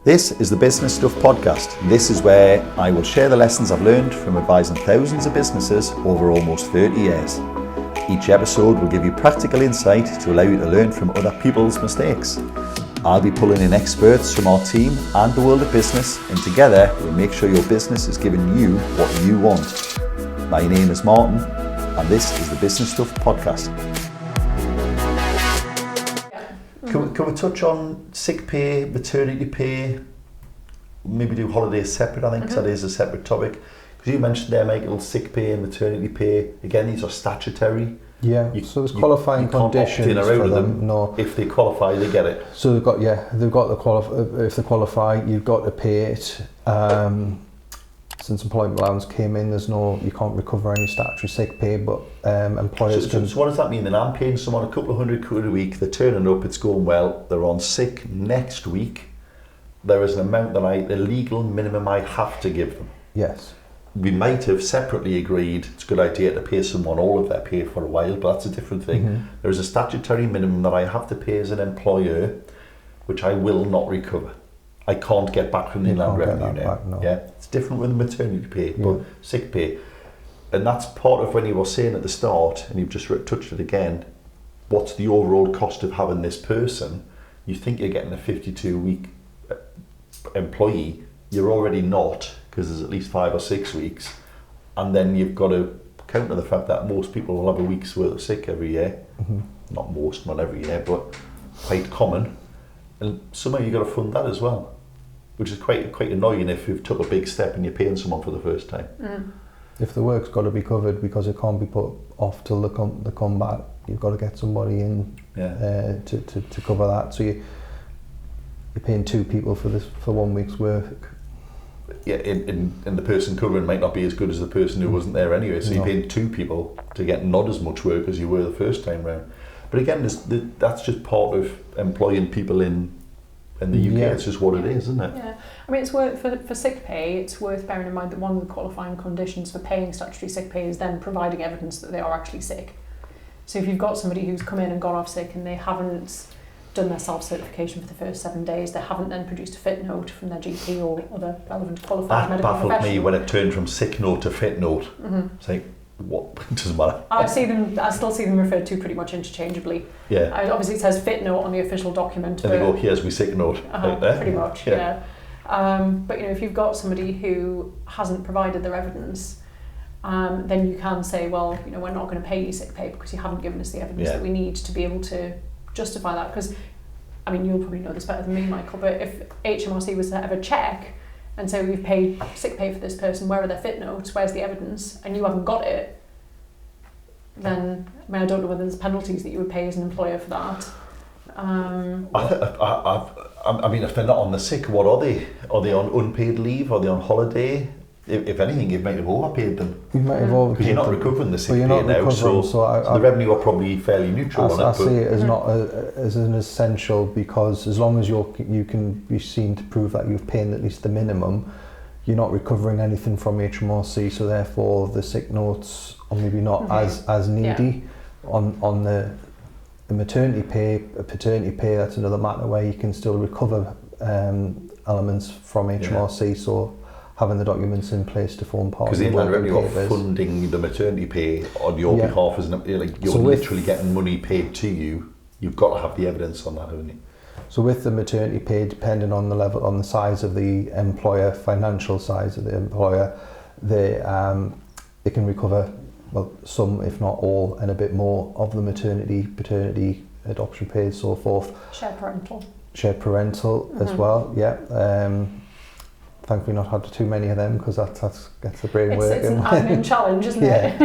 This is the Business Stuff Podcast. This is where I will share the lessons I've learned from advising thousands of businesses over almost 30 years. Each episode will give you practical insight to allow you to learn from other people's mistakes. I'll be pulling in experts from our team and the world of business, and together we'll make sure your business is giving you what you want. My name is Martin, and this is the Business Stuff Podcast. Can we touch on sick pay, maternity pay, maybe do holidays separate? I think that is a separate topic. Because you mentioned there, Michael, sick pay and maternity pay. Again, these are statutory. Yeah, so there's qualifying conditions for them. No, if they qualify, they get it. So they've got the if they qualify, you've got to pay it. Since employment allowance came in, you can't recover any statutory sick pay, but employers can. So what does that mean? Then I'm paying someone a couple of £100 a week. They're turning up. It's going well. They're on sick next week. There is an amount that the legal minimum I have to give them. Yes. We might have separately agreed it's a good idea to pay someone all of their pay for a while, but that's a different thing. Mm-hmm. There is a statutory minimum that I have to pay as an employer, which I will not recover. I can't get back from the Inland Revenue now. Back, no. Yeah, it's different with maternity pay, but sick pay. And that's part of when you were saying at the start, and you've just touched it again, what's the overall cost of having this person? You think you're getting a 52-week employee, you're already not, because there's at least 5 or 6 weeks, and then you've got to counter the fact that most people will have a week's worth of sick every year. Mm-hmm. Not every year, but quite common. And somehow you've got to fund that as well, which is quite annoying if you've took a big step and you're paying someone for the first time. Mm. If the work's got to be covered because it can't be put off till they come back, you've got to get somebody in to cover that. So you're paying 2 people for 1 week's work. Yeah, and the person covering might not be as good as the person who wasn't there anyway. So you're paying 2 people to get not as much work as you were the first time round. But again, that's just part of employing people in the UK. Yeah. It's just what it is, isn't it? Yeah, I mean, it's worth for sick pay. It's worth bearing in mind that one of the qualifying conditions for paying statutory sick pay is then providing evidence that they are actually sick. So if you've got somebody who's come in and gone off sick and they haven't done their self-certification for the first 7 days, they haven't then produced a fit note from their GP or other relevant qualified medical professional. That baffled me when it turned from sick note to fit note. Mm-hmm. It's like, what? It doesn't matter. I still see them referred to pretty much interchangeably. Yeah. Obviously it says fit note on the official document. And they go, here's my sick note. Right there. Pretty much, yeah. But if you've got somebody who hasn't provided their evidence, then you can say, well, we're not going to pay you sick pay because you haven't given us the evidence that we need to be able to justify that. Because, I mean, you'll probably know this better than me, Michael, but if HMRC was to ever check and say we've paid sick pay for this person, where are their fit notes, where's the evidence, and you haven't got it, then I don't know whether there's penalties that you would pay as an employer for that. I mean, if they're not on the sick, what are they? Are they on unpaid leave? Are they on holiday? If anything, you might have overpaid them. You might have overpaid. Because you're not recovering the sick pay now, so the revenue are probably fairly neutral on it. I see it as not as an essential, because as long as you can be seen to prove that you've paid at least the minimum, you're not recovering anything from HMRC, so therefore the sick notes are maybe not as needy. On the maternity pay, paternity pay, that's another matter where you can still recover elements from HMRC, so having the documents in place to form part of the Inland Revenue are funding the maternity pay on your behalf, isn't it? Like you're literally getting money paid to you. You've got to have the evidence on that, haven't you? So with the maternity pay, depending on the level, on the size of the employer, financial size of the employer, they can recover, well, some, if not all, and a bit more of the maternity, paternity, adoption pay, so forth. Shared parental as well, yeah. Thankfully not had too many of them, because that gets the brain working. It's an admin challenge, isn't it?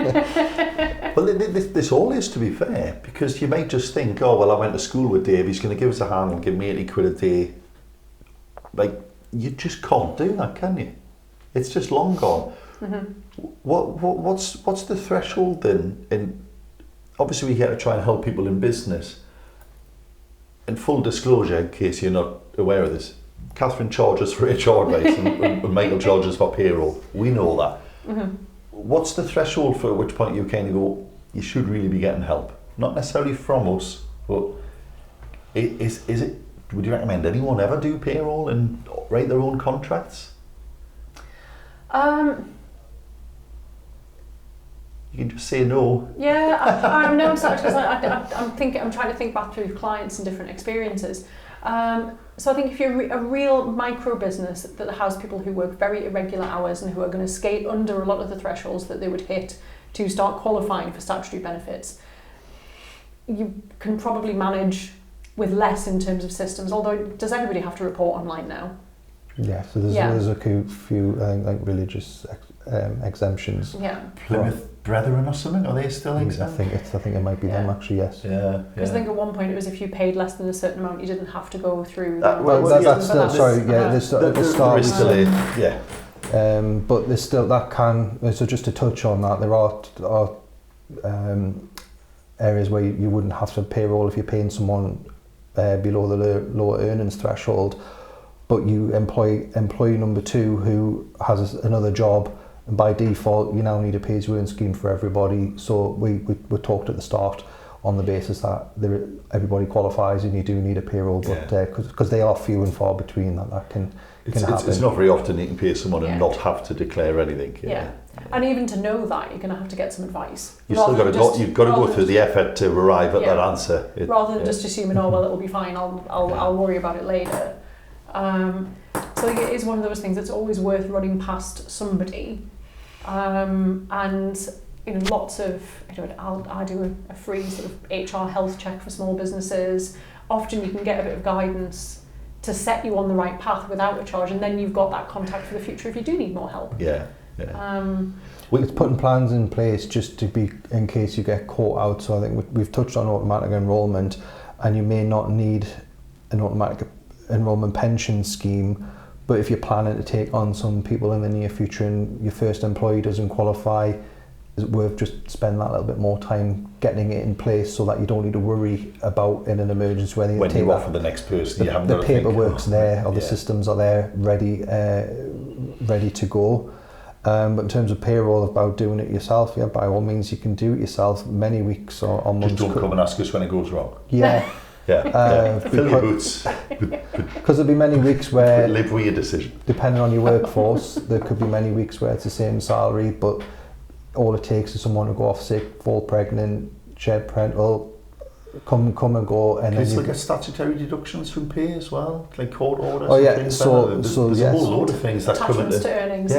Well, this all is, to be fair, because you might just think, oh, well, I went to school with Dave, he's going to give us a hand and give me 80 quid a day. Like, you just can't do that, can you? It's just long gone. Mm-hmm. What's the threshold then? And obviously we're here to try and help people in business. In full disclosure, in case you're not aware of this, Kathryn charges for HR advice and Michael charges for payroll. We know that. Mm-hmm. What's the threshold for which point you kind of go, you should really be getting help? Not necessarily from us, but is it? Would you recommend anyone ever do payroll, and write their own contracts? You can just say no. Yeah, I know exactly. I'm trying to think back through clients and different experiences. So I think if you're a real micro business that has people who work very irregular hours and who are going to skate under a lot of the thresholds that they would hit to start qualifying for statutory benefits, you can probably manage with less in terms of systems. Although, does everybody have to report online now? Yeah, so there's a few like religious exemptions. Yeah. Plymouth Brethren or something, are they still exempt? I think it might be them actually. Yes. Yeah. Because I think at one point it was if you paid less than a certain amount, you didn't have to go through. There's still yeah. But there's still that can. So just to touch on that, there are areas where you wouldn't have to payroll if you're paying someone below the lower earnings threshold, but you employ employee number 2 who has another job, and by default you now need a pay-as-you-earn scheme for everybody. So we talked at the start on the basis that everybody qualifies and you do need a payroll, but because they are few and far between that can happen. It's not very often you can pay someone and not have to declare anything. Yeah. And even to know that, you're going to have to get some advice. You've got to go through the effort to arrive at that answer. Rather than just assuming, oh well, it'll be fine. I'll worry about it later. So it is one of those things that's always worth running past somebody. And lots of I do a free sort of HR health check for small businesses. Often you can get a bit of guidance to set you on the right path without a charge, and then you've got that contact for the future if you do need more help. It's putting plans in place just to be in case you get caught out. So I think we've touched on automatic enrolment, and you may not need an automatic enrolment pension scheme, but if you're planning to take on some people in the near future and your first employee doesn't qualify, is it worth just spending that little bit more time getting it in place so that you don't need to worry about in an emergency when you offer the next person. The paperwork's there, or the systems are there ready to go. But in terms of payroll, about doing it yourself, by all means you can do it yourself. Many weeks or months. Just don't come and ask us when it goes wrong. Yeah. Fill your boots. Because there'll be many weeks where live with your decision. Depending on your workforce, there could be many weeks where it's the same salary, but all it takes is someone to go off sick, fall pregnant, shed parental, come and go, and then you get statutory deductions from pay as well, like court orders. Oh yeah, there's a whole load of things that come into earnings.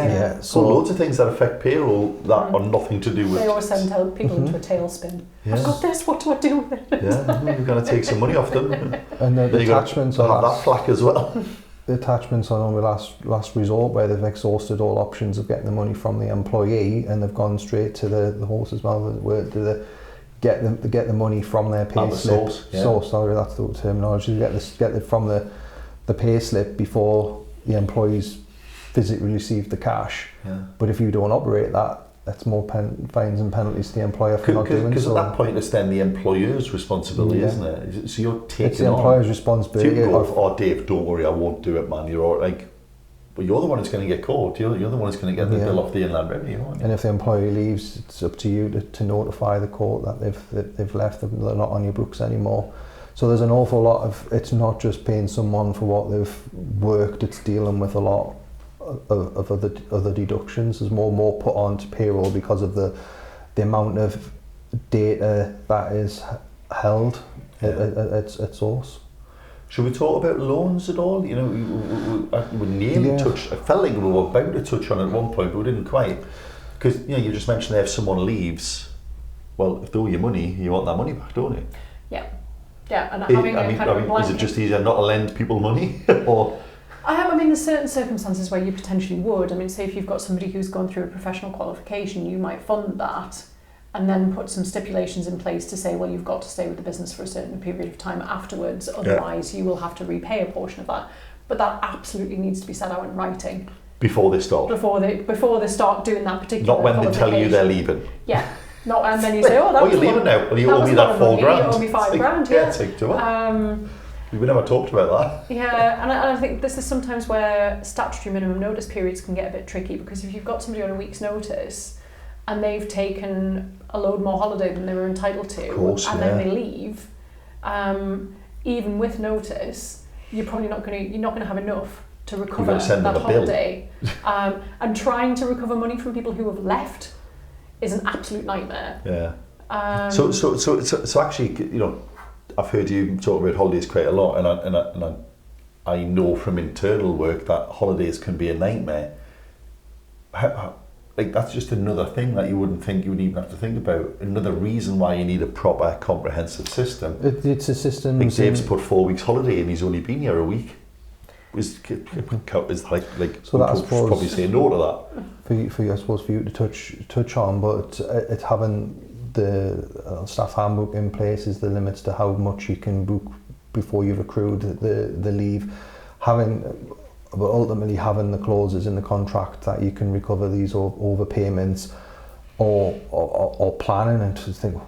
So loads of things that affect payroll that are nothing to do with. They always send people into a tailspin. I've got this. What do I do with it? You've got to take some money off them. And the attachments have that flack as well. The attachments are only last resort, where they've exhausted all options of getting the money from the employee, and they've gone straight to the horse's mouth. Get the money from their pay slip. Source, sorry, that's the terminology. Get it from the pay slip before the employees physically receive the cash. But if you don't operate that, that's more fines and penalties to the employer for not doing so. Because at that point, it's then the employer's responsibility, isn't it? So you're taking it's the employer's responsibility. So you go, Dave, don't worry, I won't do it, man. You're all right. But you're the one who's going to get caught. You're the one who's going to get the bill off the Inland Revenue, aren't you? And if the employee leaves, it's up to you to notify the court that they've left, they're not on your books anymore. So there's an awful lot of, it's not just paying someone for what they've worked, it's dealing with a lot of other deductions. There's more put onto payroll because of the amount of data that is held at source. Should we talk about loans at all? We nearly touched. I felt like we were about to touch on it at one point, but we didn't quite. Because you just mentioned there, if someone leaves, well, if they owe you money, you want that money back, don't you? Yeah. And is it just easier not to lend people money, or? There's certain circumstances where you potentially would. Say if you've got somebody who's gone through a professional qualification, you might fund that, and then put some stipulations in place to say, well, you've got to stay with the business for a certain period of time afterwards, otherwise you will have to repay a portion of that. But that absolutely needs to be set out in writing. Before they start? Before they start doing that particular Not when they tell you they're leaving? Yeah. Not when then you say, that was you're leaving now, or you owe me that $4,000. You owe me $5,000, we never talked about that. Yeah, and I think this is sometimes where statutory minimum notice periods can get a bit tricky, because if you've got somebody on a week's notice and they've taken a load more holiday than they were entitled to, then they leave, even with notice, you're not going to have enough to recover gotta send them that a bill. holiday. And trying to recover money from people who have left is an absolute nightmare. Yeah. So actually, you know, I've heard you talk about holidays quite a lot, and I know from internal work that holidays can be a nightmare. Like, that's just another thing that you wouldn't think you would even have to think about. Another reason why you need a proper, comprehensive system. It's a system. Like Dave's put 4 weeks holiday and he's only been here a week. Is like So that's probably say no to that. For you, I suppose, for you to touch on, but it's having the staff handbook in place is the limits to how much you can book before you've accrued the leave. But ultimately having the clauses in the contract that you can recover these overpayments, or planning and to think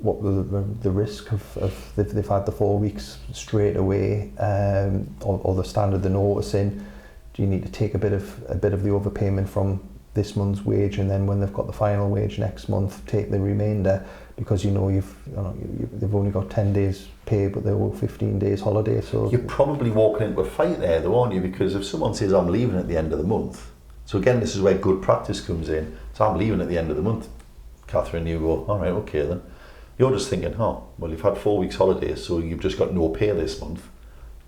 what the risk of they've had the 4 weeks straight away, or the standard they're noticing. Do you need to take a bit of the overpayment from this month's wage, and then when they've got the final wage next month, take the remainder, because they've only got 10 days pay, but they're all 15 days holiday. So you're probably walking into a fight there, though, aren't you? Because if someone says I'm leaving at the end of the month, so again, this is where good practice comes in. So I'm leaving at the end of the month, Kathryn. You go, all right, okay then. You're just thinking, oh, well, you've had 4 weeks holiday, so you've just got no pay this month.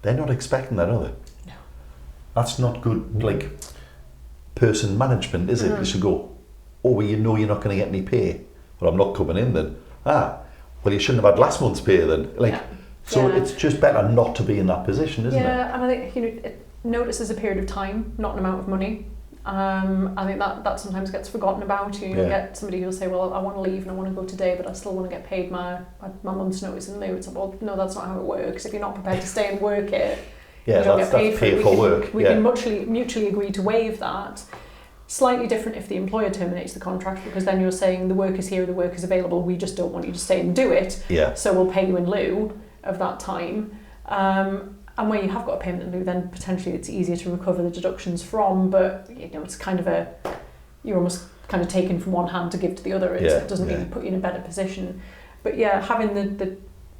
They're not expecting that, are they? No. That's not good, like, person management, is it? You should go, oh, well, you know you're not going to get any pay. Well, I'm not coming in then. Well, you shouldn't have had last month's pay then. So it's just better not to be in that position, isn't it? Yeah, and I think, notice is a period of time, not an amount of money. I think that sometimes gets forgotten about. You get somebody who'll say, well, I want to leave and I want to go today, but I still want to get paid my month's notice in lieu. It's like, well, no, that's not how it works. If you're not prepared to stay and work it, you don't get paid for it. We can mutually agree to waive that. Slightly different if the employer terminates the contract, because then you're saying the work is here, the work is available, we just don't want you to stay and do it. So we'll pay you in lieu of that time. And where you have got a payment in lieu, then potentially it's easier to recover the deductions from, but it's kind of you're almost kind of taken from one hand to give to the other. It doesn't really put you in a better position. But having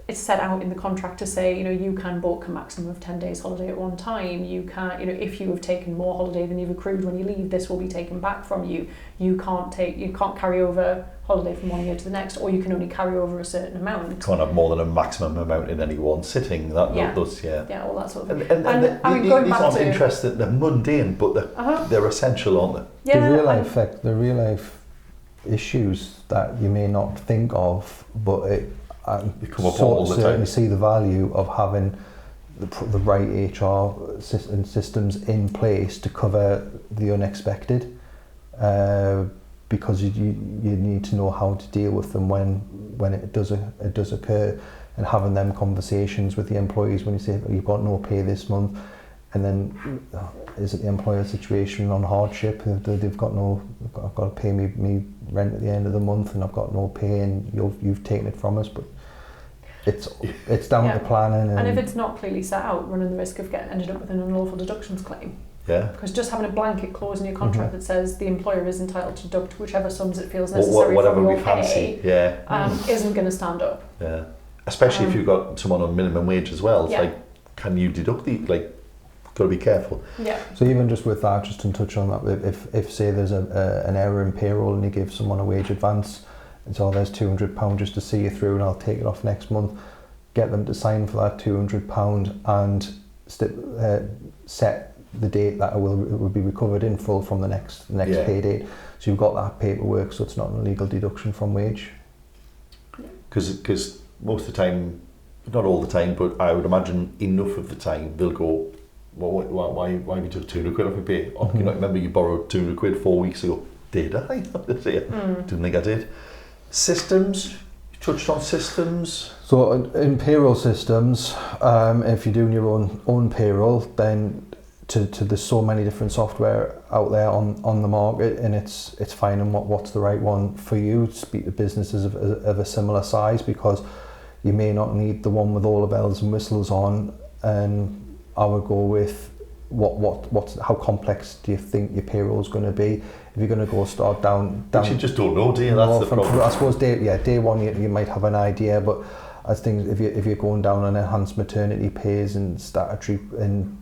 it's set out in the contract to say, you can book a maximum of 10 days holiday at one time. You can't, if you have taken more holiday than you've accrued when you leave, this will be taken back from you. You can't carry over holiday from one year to the next, or you can only carry over a certain amount. You can't have more than a maximum amount in any one sitting. All that sort of thing. And these aren't interesting, they're mundane, but they're essential, aren't they? The real life issues that you may not think of, but they come up all the time. You see the value of having the right HR systems in place to cover the unexpected, because you need to know how to deal with them when it does occur, and having them conversations with the employees when you say, you've got no pay this month, and then is it the employer's situation on hardship? They've got I've got to pay me rent at the end of the month, and I've got no pay, and you've taken it from us. But it's down to planning. And if it's not clearly set out, running the risk of ended up with an unlawful deductions claim. Yeah. Because just having a blanket clause in your contract that says the employer is entitled to deduct whichever sums it feels necessary from your pay, isn't going to stand up. Yeah. Especially if you've got someone on minimum wage as well. It's like, can you deduct got to be careful. Yeah. So even just with that, just to touch on that, if say there's an error in payroll and you give someone a wage advance, and so there's £200 just to see you through, and I'll take it off next month, get them to sign for that £200 and set the date that it will be recovered in full from the next pay date. So you've got that paperwork, so it's not an illegal deduction from wage. Because most of the time, not all the time, but I would imagine enough of the time they'll go, well, why have you took 200 quid off your pay? Oh, can you not remember you borrowed 200 quid 4 weeks ago? Did I? Didn't think I did. Systems, you touched on systems. So in payroll systems, if you're doing your own payroll, then there's so many different software out there on the market, and it's finding what's the right one for you. Speak to businesses of a similar size, because you may not need the one with all the bells and whistles on, and I would go with how complex do you think your payroll is going to be? If you're going to go start down, you just don't know, do you? That's the problem. I suppose day one you might have an idea, but as things, if you're going down on enhanced maternity pays and statutory and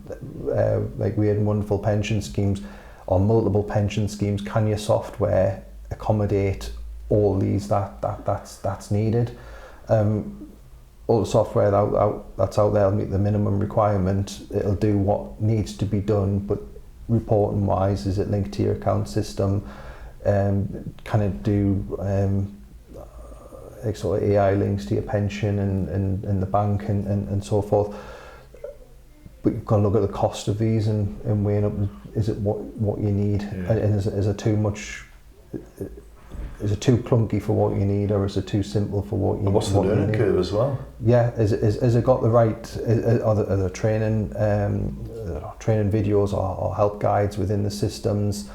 like we had wonderful pension schemes or multiple pension schemes, can your software accommodate all these that's needed? All the software that's out there will meet the minimum requirement. It'll do what needs to be done, but reporting wise, is it linked to your account system? Can it do sort of AI links to your pension and the bank and so forth? But you've got to look at the cost of these and weighing up, is it what you need? Yeah. And is it too much? Is it too clunky for what you need, or is it too simple for what you need? And what's the learning curve as well? Yeah, is it got the right? Are the training videos or help guides within the systems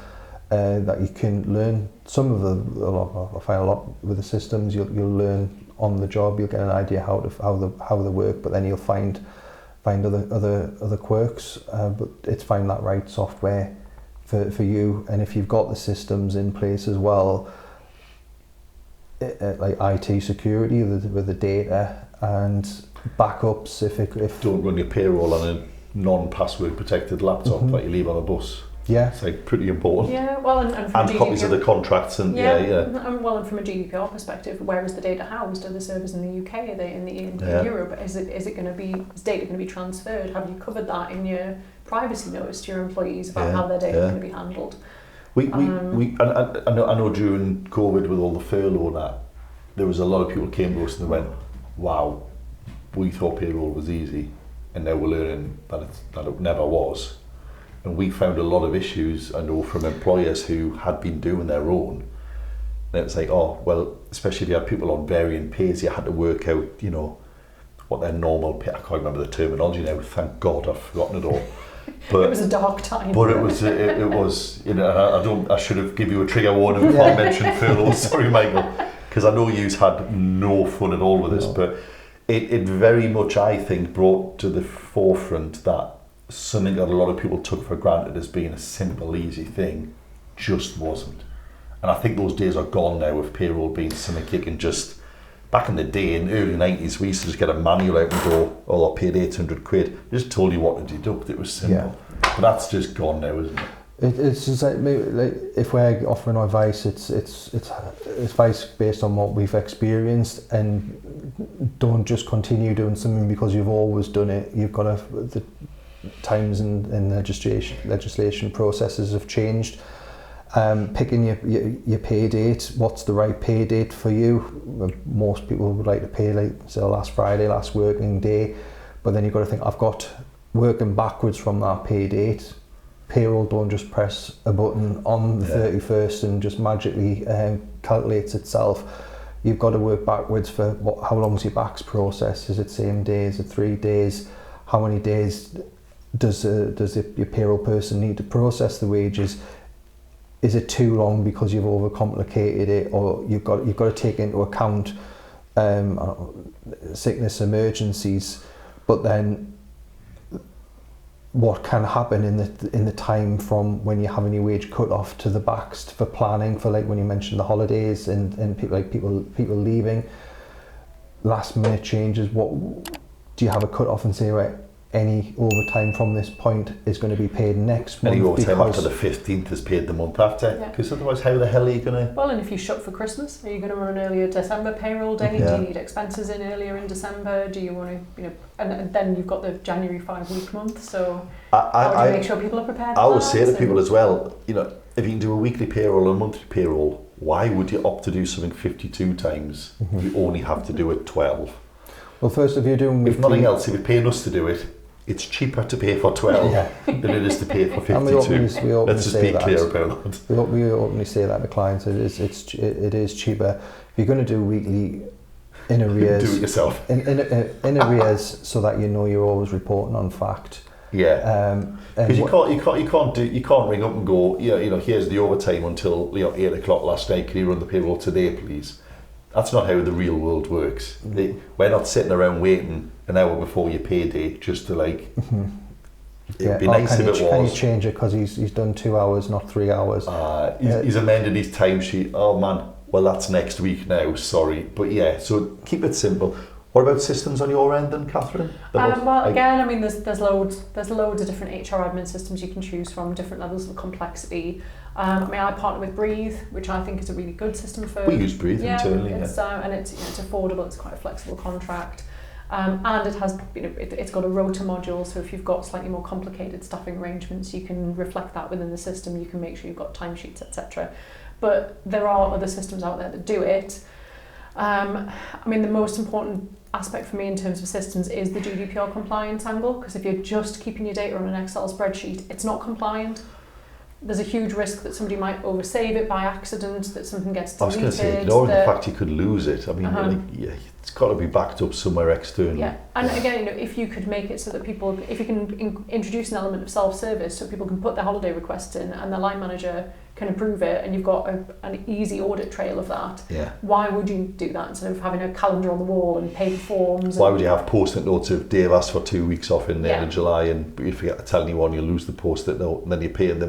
that you can learn? Some of I find a lot with the systems you'll learn on the job. You'll get an idea how they work, but then you'll find other quirks. But it's find that right software for you, and if you've got the systems in place as well. Like IT security with the data and backups. If Don't run your payroll on a non-password protected laptop that you leave on a bus. Yeah, it's like pretty important. Yeah, well, and from and copies of the contracts and well, and from a GDPR perspective, where is the data housed? Are the servers in the UK? Are they in Europe? Is data going to be transferred? Have you covered that in your privacy notice to your employees about how their data is going to be handled? I know during COVID with all the furlough and that, there was a lot of people who came to us and they went, wow, we thought payroll was easy, and now we're learning that it never was. And we found a lot of issues, I know, from employers who had been doing their own. And it's like, oh, well, especially if you had people on varying pays, you had to work out, what their normal pay. I can't remember the terminology now, thank God I've forgotten it all. But it was a dark time. But it was, I should have given you a trigger warning before I mentioned furlough. Sorry, Michael, because I know you've had no fun at all with this, but it very much, I think, brought to the forefront that something that a lot of people took for granted as being a simple, easy thing just wasn't. And I think those days are gone now of payroll being something you can just. Back in the day, in the early 90s, we used to just get a manual out and go, oh, I paid 800 quid. It just told you what to deduct. It was simple. Yeah. But that's just gone now, isn't it? It's just like if we're offering advice, it's advice based on what we've experienced, and don't just continue doing something because you've always done it. You've got the times and legislation processes have changed. Picking your pay date, what's the right pay date for you? Most people would like to pay last Friday, last working day, but then you've got to think, I've got working backwards from that pay date. Payroll don't just press a button on the 31st and just magically calculates itself. You've got to work backwards for how long's your backs process? Is it same day? Is it 3 days? How many days does your payroll person need to process the wages? Is it too long because you've overcomplicated it, or you've got to take into account sickness emergencies? But then, what can happen in the time from when you're having your wage cut off to the backs for planning for, like when you mentioned the holidays and people leaving, last minute changes? What do you have a cut off and say, right, any overtime from this point is going to be paid next month? Any overtime after the 15th is paid the month after, because otherwise how the hell are you going to... Well, and if you shut for Christmas, are you going to run an earlier December payroll day? Do you need expenses in earlier in December? Do you want to, and then you've got the January 5-week month, so how do you make sure people are prepared? I always say to people as well, if you can do a weekly payroll or a monthly payroll, why would you opt to do something 52 times? You only have to do it 12. Well, first, if you're doing weekly... If nothing else, if you're paying us to do it, it's cheaper to pay for 12 than it is to pay for 52. Let's just be clear about that. We openly say that to clients. It is cheaper. If you're going to do weekly in arrears, do it yourself. In arrears, so that you're always reporting on fact. Yeah. Because you can't ring up and go, here's the overtime until 8 o'clock last night. Can you run the payroll today, please? That's not how the real world works. We're not sitting around waiting an hour before your payday just to it'd be nice if it was. Can you change it because he's done 2 hours, not 3 hours? He's amended his timesheet. Oh man, well that's next week now, sorry. But so keep it simple. What about systems on your end then, Kathryn? Well, again, I mean, there's loads of different HR admin systems you can choose from, different levels of complexity. I mean, I partner with Breathe, which I think is a really good system for. We use Breathe internally, and it's affordable. It's quite a flexible contract, and it has, it's got a rota module. So if you've got slightly more complicated staffing arrangements, you can reflect that within the system. You can make sure you've got timesheets, etc. But there are other systems out there that do it. I mean, the most important aspect for me in terms of systems is the GDPR compliance angle, because if you're just keeping your data on an Excel spreadsheet, it's not compliant. There's a huge risk that somebody might oversave it by accident, that something gets deleted. I was going to say, ignoring the fact you could lose it, I mean, it's got to be backed up somewhere externally. Yeah, and again, if you could make it so that people, if you can introduce an element of self-service so people can put their holiday requests in and the line manager can approve it, and you've got an easy audit trail of that, why would you do that instead of having a calendar on the wall and paper forms? Why would you have post-it notes of Dave asked for 2 weeks off in the end of July, and you forget to tell anyone, you lose the post-it note, and then you pay them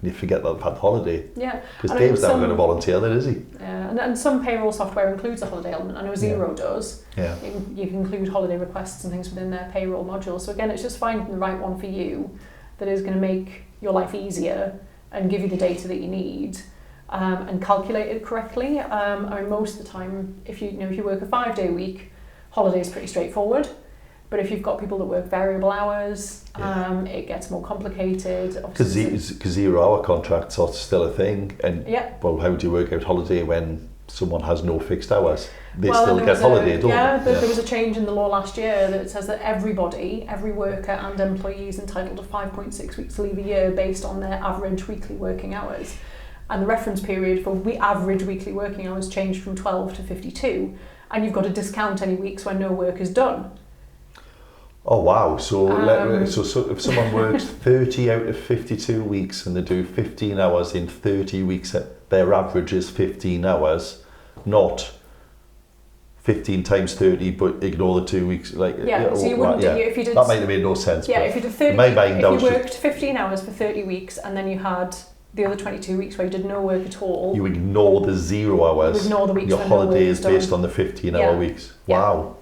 and you forget that they've had holiday. Yeah. Because Dave's never going to volunteer that, is he? Yeah, and some payroll software includes a holiday element. I know Xero does. Yeah. You can include holiday requests and things within their payroll module. So again, it's just finding the right one for you that is going to make your life easier and give you the data that you need, and calculate it correctly. I mean, most of the time, if you work a 5-day week, holiday is pretty straightforward. But if you've got people that work variable hours, it gets more complicated. Because 0 hour contracts are still a thing. And well, how do you work out holiday when someone has no fixed hours? They still get holiday, don't they? There was a change in the law last year that says that every worker and employee is entitled to 5.6 weeks leave a year based on their average weekly working hours. And the reference period for average weekly working hours changed from 12 to 52. And you've got to discount any weeks when no work is done. Oh wow, so if someone works 30 out of 52 weeks and they do 15 hours in 30 weeks, their average is 15 hours, not 15 times 30 but ignore the 2 weeks. So you wouldn't if you did... That might have made no sense. Yeah, if you did 30, if you worked 15 hours for 30 weeks and then you had the other 22 weeks where you did no work at all... You ignore the 0 hours. You ignore the weeks your when holiday no work is based on the 15-hour weeks. Wow.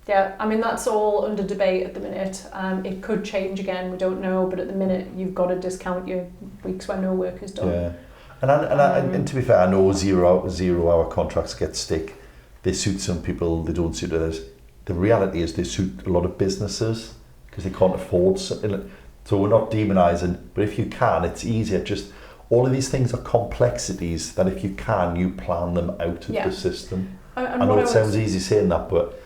Yeah, I mean, that's all under debate at the minute. It could change again, we don't know, but at the minute you've got to discount your weeks when no work is done. Yeah, and to be fair, I know 0 hour contracts get stick. They suit some people, they don't suit others. The reality is they suit a lot of businesses because they can't afford something. So we're not demonising, but if you can, it's easier. Just all of these things are complexities that if you can, you plan them out of the system. I know it sounds easy saying that, but...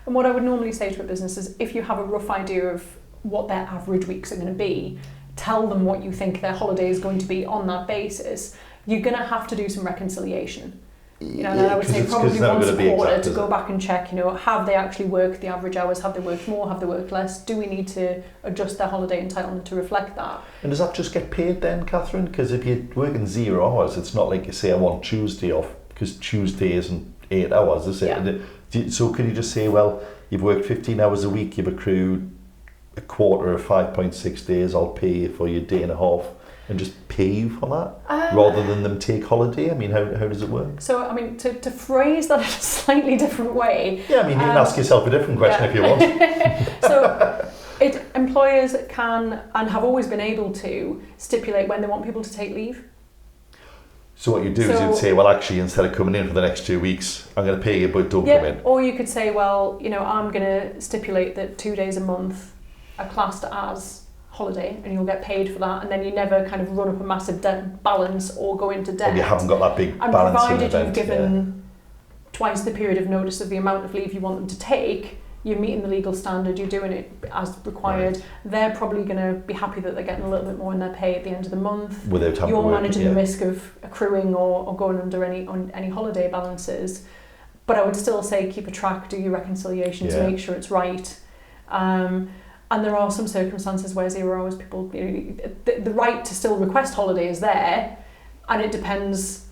And what I would normally say to a business is if you have a rough idea of what their average weeks are going to be, tell them what you think their holiday is going to be on that basis. You're going to have to do some reconciliation. And I would say probably once a quarter to go back and check, have they actually worked the average hours? Have they worked more? Have they worked less? Do we need to adjust their holiday entitlement to reflect that? And does that just get paid then, Kathryn? Because if you're working 0 hours, it's not like you say, I want Tuesday off, because Tuesday isn't 8 hours, is it? Yeah. So could you just say, well, you've worked 15 hours a week, you've accrued a quarter of 5.6 days, I'll pay you for your day and a half, and just pay you for that, rather than them take holiday? I mean, how does it work? So, I mean, to phrase that in a slightly different way... Yeah, I mean, you can ask yourself a different question if you want. So, employers can, and have always been able to, stipulate when they want people to take leave. So what you do is you'd say, well, actually, instead of coming in for the next 2 weeks, I'm going to pay you, but don't come in. Or you could say, well, I'm going to stipulate that 2 days a month are classed as holiday, and you'll get paid for that, and then you never kind of run up a massive balance or go into debt. Or you haven't got that big balance. And provided you've given twice the period of notice of the amount of leave you want them to take, you're meeting the legal standard, you're doing it as required, they're probably going to be happy that they're getting a little bit more in their pay at the end of the month. Without having You're managing the risk of accruing or going under any holiday balances. But I would still say keep a track, do your reconciliations, make sure it's right. And there are some circumstances where 0 hours people, the right to still request holiday is there, and it depends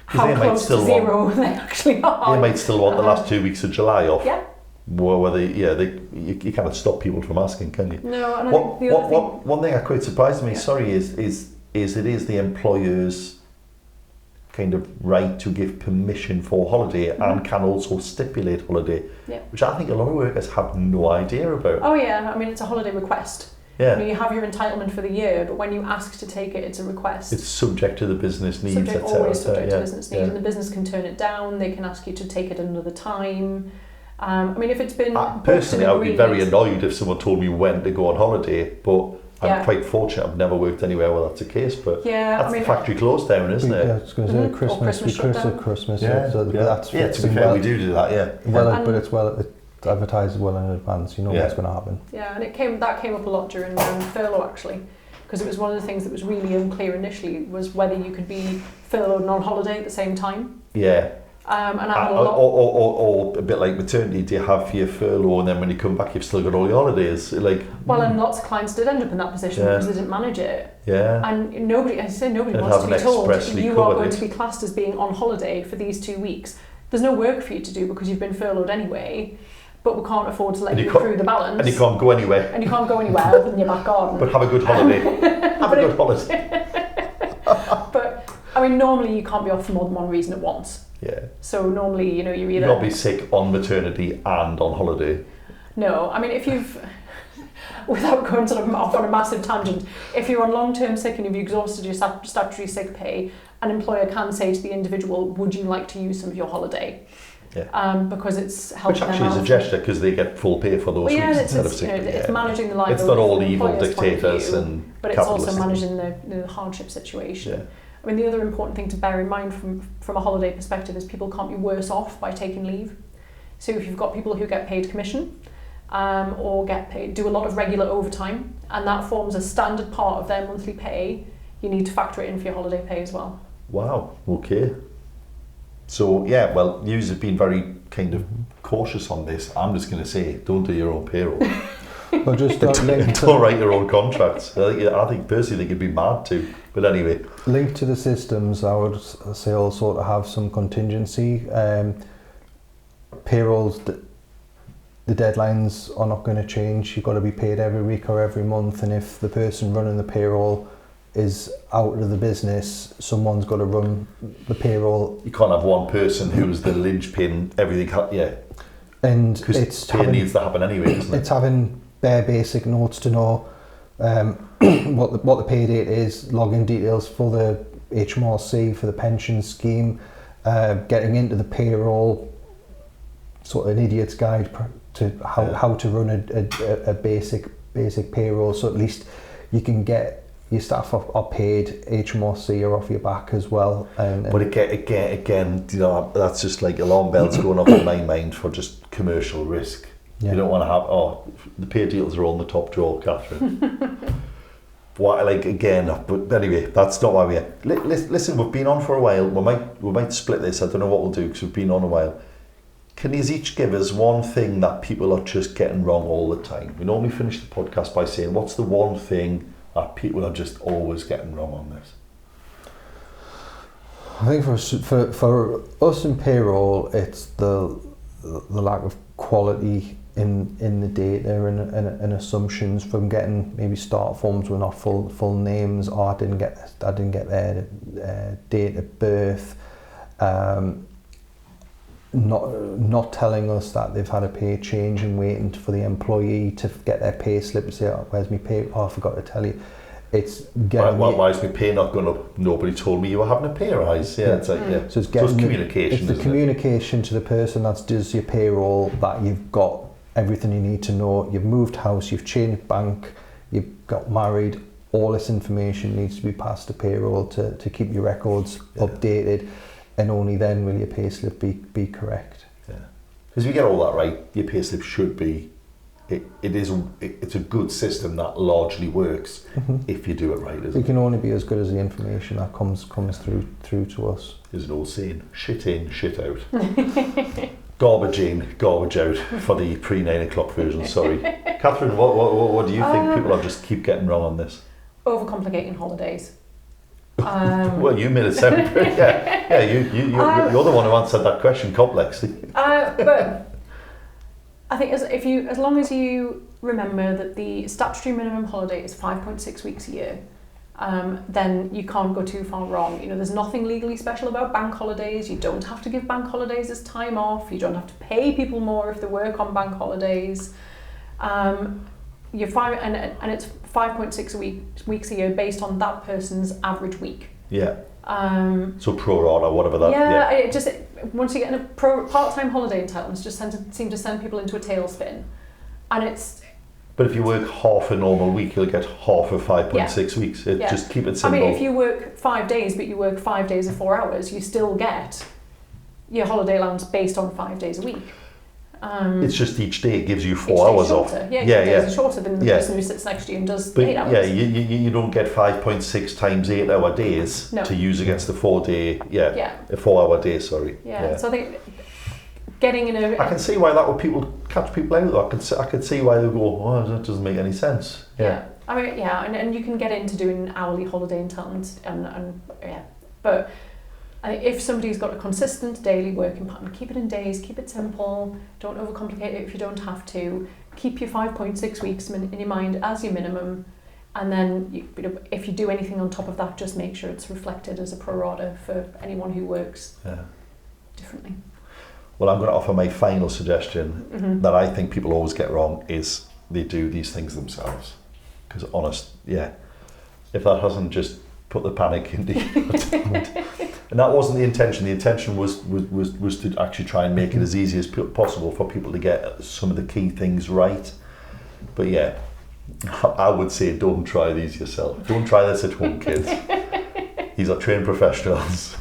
how close to 0 they actually are. They might still want the last 2 weeks of July off. Yeah. Well, you cannot stop people from asking, can you? No. And one thing that quite surprised me, is it is the employer's kind of right to give permission for holiday and can also stipulate holiday, which I think a lot of workers have no idea about. Oh yeah, I mean it's a holiday request. Yeah. You know, you have your entitlement for the year, but when you ask to take it, it's a request. It's subject to the business needs, etc. Always subject to business needs, and the business can turn it down. They can ask you to take it another time. I mean, if it's been personally, I would be very annoyed if someone told me when to go on holiday, but I'm quite fortunate. I've never worked anywhere where that's the case, but that's the factory closed down, isn't it? Yeah, I was going to say Christmas Christmas. Yeah, so that's to be fair, we do that. Yeah. Well, but it's advertised well in advance. You know what's going to happen. Yeah, and that came up a lot during furlough actually, because it was one of the things that was really unclear initially was whether you could be furloughed and on holiday at the same time. Yeah. And I had a lot. Or a bit like maternity, do you have your furlough and then when you come back you've still got all your holidays? Well, and lots of clients did end up in that position because they didn't manage it. Yeah. And nobody wants to be told you are going to be classed as being on holiday for these 2 weeks. There's no work for you to do because you've been furloughed anyway, but we can't afford to let you accrue the balance. And you can't go anywhere. Other than your back garden. But have a good holiday. Have a good holiday. But, I mean, normally you can't be off for more than one reason at once. Yeah. So normally, you're either... You can't be sick on maternity and on holiday. No, I mean, if you've... Without going sort of off on a massive tangent, if you're on long-term sick and you've exhausted your statutory sick pay, an employer can say to the individual, would you like to use some of your holiday? Yeah. Because it's helping them out. Which actually is a gesture because they get full pay for those weeks instead of sick pay. It's managing the liability. It's not all evil dictators and but it's also managing the hardship situation. Yeah. I mean, the other important thing to bear in mind from a holiday perspective is people can't be worse off by taking leave. So if you've got people who get paid commission or do a lot of regular overtime, and that forms a standard part of their monthly pay, you need to factor it in for your holiday pay as well. Wow, okay. So, yeah, well, you have been very kind of cautious on this. I'm just going to say, don't do your own payroll. Or just don't write your own contracts. I think personally they could be mad too. But anyway. Linked to the systems, I would say also to have some contingency. Payrolls, the deadlines are not going to change. You've got to be paid every week or every month. And if the person running the payroll is out of the business, someone's got to run the payroll. You can't have one person who's the linchpin, everything, And because pay needs to happen anyway, isn't it? It's having bare basic notes to know what the pay date is, login details for the HMRC, for the pension scheme, getting into the payroll, sort of an idiot's guide to how to run a basic payroll, so at least you can get your staff are paid, HMRC are off your back as well. But again, that's just like alarm bells going off in my mind for just commercial risk. Yeah. You don't want to have, the pay deals are on the top drawer, Kathryn. But anyway, that's not why we're here. Listen, we've been on for a while. We might split this. I don't know what we'll do because we've been on a while. Can you each give us one thing that people are just getting wrong all the time? We normally finish the podcast by saying, what's the one thing that people are just always getting wrong on this? I think for us in payroll, it's the lack of quality in the data and assumptions from getting maybe start forms were not full names, or I didn't get their date of birth. Not telling us that they've had a pay change and waiting for the employee to get their pay slip and say, where's my pay? I forgot to tell you. It's getting why is my pay not going up? Nobody told me you were having a pay rise. It's like, So it's communication. It's the communication to the person that does your payroll that you've got everything you need to know. You've moved house, you've changed bank, you've got married. All this information needs to be passed to payroll to keep your records updated. And only then will your payslip be correct. Yeah, because if you get all that right, your payslip should be. It's a good system that largely works if you do it right. Isn't it? It can only be as good as the information that comes through to us. There's an old saying: shit in, shit out. Garbage in, garbage out for the pre-9 o'clock version. Sorry, Kathryn. What do you think people are just keep getting wrong on this? Overcomplicating holidays. Well, you made it sound you're the one who answered that question complexly. But I think as long as you remember that the statutory minimum holiday is 5.6 weeks a year, then you can't go too far wrong. You know, there's nothing legally special about bank holidays. You don't have to give bank holidays as time off. You don't have to pay people more if they work on bank holidays. You're fine, and it's 5.6 weeks a year based on that person's average week. Yeah. So pro rata, whatever that. Yeah, it just once you get in a part-time holiday entitlements, just seem to send people into a tailspin, and it's. But if you work half a normal week, you'll get half of 5.6 weeks. Just keep it simple. I mean, if you work 5 days, but you work 5 days of 4 hours, you still get your holiday allowance based on 5 days a week. It's just each day gives you 4 hours off. Yeah, days are shorter than the person who sits next to you and does 8 hours. Yeah, you don't get 5.6 times 8 hour days to use against the 4 day. A 4 hour day. Sorry. Yeah. So I think getting in a. I can see why that would catch people out though. I could see why they go, oh, that doesn't make any sense. Yeah. I mean, and you can get into doing hourly holiday entitlements but. If somebody's got a consistent daily working pattern, keep it in days, keep it simple, don't overcomplicate it if you don't have to. Keep your 5.6 weeks in your mind as your minimum, and then if you do anything on top of that, just make sure it's reflected as a pro rata for anyone who works differently. Well, I'm going to offer my final suggestion that I think people always get wrong is they do these things themselves. Because if that hasn't just put the panic into you. And that wasn't the intention. The intention was to actually try and make it as easy as possible for people to get some of the key things right. But yeah, I would say don't try these yourself. Don't try this at home, kids. These are trained professionals.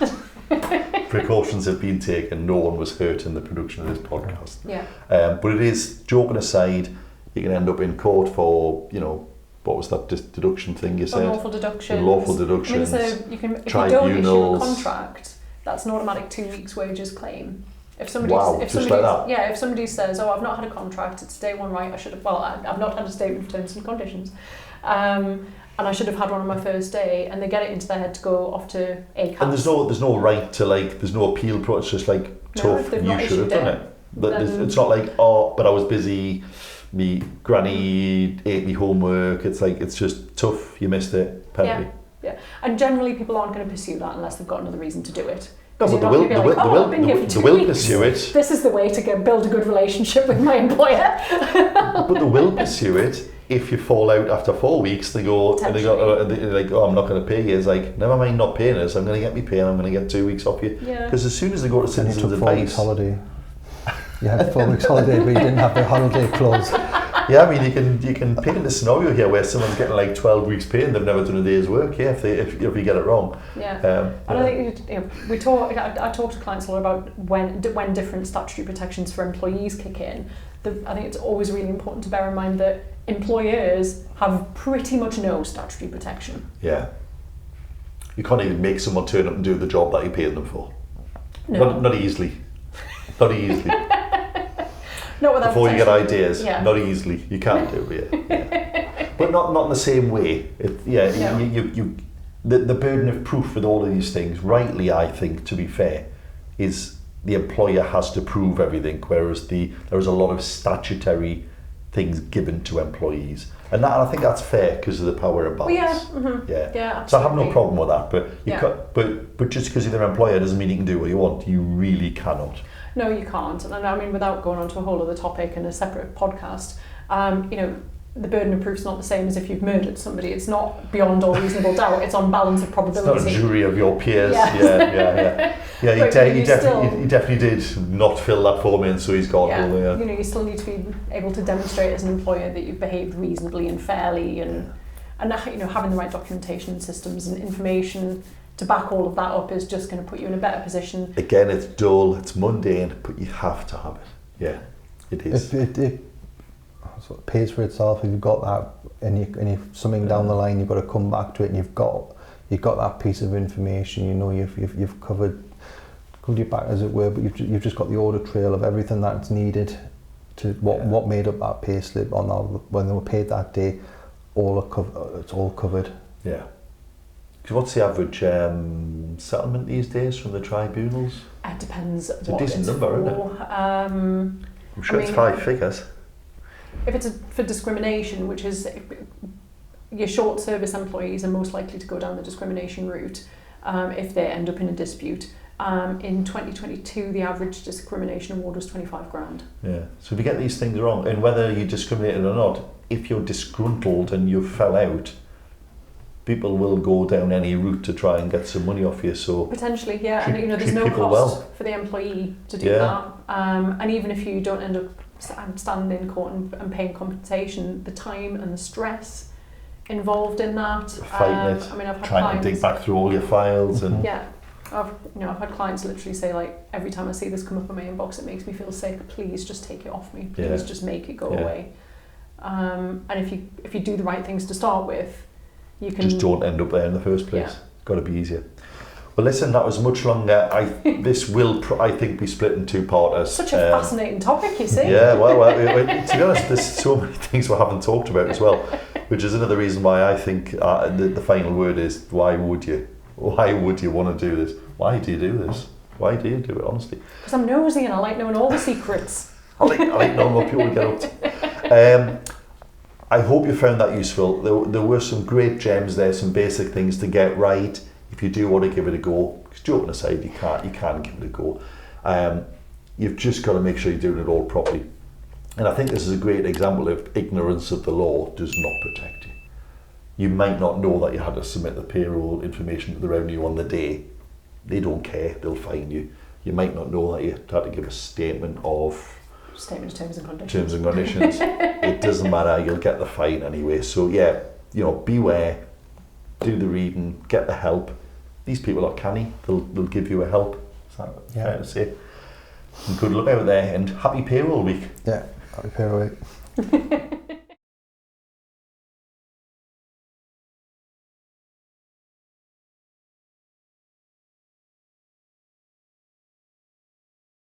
Precautions have been taken. No one was hurt in the production of this podcast. Yeah. But it is, joking aside, you can end up in court for, what was that deduction thing you said? Unlawful deductions. Unlawful deductions. I mean, so if you don't issue a contract, that's an automatic 2 weeks wages claim. If somebody, like that? Yeah, if somebody says, "Oh, I've not had a contract, it's day one, right? I've not had a statement of terms and conditions, and I should have had one on my first day," and they get it into their head to go off to ACAS. And there's no right to there's no appeal process. It's just tough. You should have done it. But it's not like, oh, but I was busy. Me granny ate me homework. It's just tough. You missed it. Penalty. Yeah. And generally, people aren't going to pursue that unless they've got another reason to do it. No, but they will pursue it. This is the way to build a good relationship with my employer. But they will pursue it if you fall out after 4 weeks. They go, they're like, oh, I'm not going to pay you. It's like, never mind not paying us. I'm going to get me pay and I'm going to get 2 weeks off you. Because as soon as they go to citizens advice, holiday. You had 4 weeks holiday, but you didn't have the holiday clause. Yeah, I mean, you can paint a scenario here where someone's getting 12 weeks pay and they've never done a day's work. Yeah, if you get it wrong. Yeah. And I think I talk to clients a lot about when different statutory protections for employees kick in. I think it's always really important to bear in mind that employers have pretty much no statutory protection. Yeah. You can't even make someone turn up and do the job that you paid them for. No. Not easily. Not easily. Not without before you get ideas, yeah. Not easily. You can't do it. Yeah. But not in the same way. The burden of proof with all of these things, rightly, I think, to be fair, is the employer has to prove everything, whereas there is a lot of statutory things given to employees, and I think that's fair because of the power imbalance. Yeah. So I have no problem with that, but just because you're their employer doesn't mean you can do what you want. You really cannot. No, you can't. And I mean, without going on to a whole other topic and a separate podcast, the burden of proof is not the same as if you've murdered somebody. It's not beyond all reasonable doubt. It's on balance of probability. It's not a jury of your peers. Yeah. He definitely did not fill that form in, so he's got all the... You still need to be able to demonstrate as an employer that you've behaved reasonably and fairly, and having the right documentation and systems and information to back all of that up is just going to put you in a better position. Again, it's dull, it's mundane, but you have to have it. Yeah, it is. It sort of pays for itself if you've got that, and if something down the line you've got to come back to it, and you've got that piece of information. You've covered your back, as it were, but you've just got the audit trail of everything that's needed to what made up that pay slip on when they were paid that day. It's all covered. Yeah. What's the average settlement these days from the tribunals? It depends. It's a decent number, isn't it? I'm sure it's 5 figures. If it's for discrimination, which is your short service employees are most likely to go down the discrimination route if they end up in a dispute. In 2022, the average discrimination award was 25 grand. Yeah. So if you get these things wrong, and whether you discriminated or not, if you're disgruntled and you fell out, people will go down any route to try and get some money off you. So potentially, yeah, and there's no cost for the employee to do that. And even if you don't end up standing in court and paying compensation, the time and the stress involved in that. Fighting it, I've had trying clients, to dig back through all your files and I've had clients literally say, like, every time I see this come up in my inbox, it makes me feel sick. Please just take it off me. Please just make it go away. And if you do the right things to start with, you can just don't end up there in the first place. Got to be easier. Well, listen, that was much longer. This will, I think, be split in two-parters. Such a fascinating topic, you see. Yeah, well, to be honest, there's so many things we haven't talked about as well, which is another reason why I think the final word is, why would you? Why would you want to do this? Why do you do this? Why do you do it, honestly? Because I'm nosy and I like knowing all the secrets. I like knowing what people get up to. I hope you found that useful. There were some great gems there, some basic things to get right if you do want to give it a go. Because joking aside, you can give it a go. You've just got to make sure you're doing it all properly. And I think this is a great example of ignorance of the law does not protect you. You might not know that you had to submit the payroll information to the revenue on the day. They don't care, they'll fine you. You might not know that you had to give a statement of terms and conditions. Terms and conditions. It doesn't matter, you'll get the fine anyway. So beware, do the reading, get the help. These people are canny, they'll give you a help. Is that fair to say? And good luck out there and happy payroll week. Yeah, happy payroll week.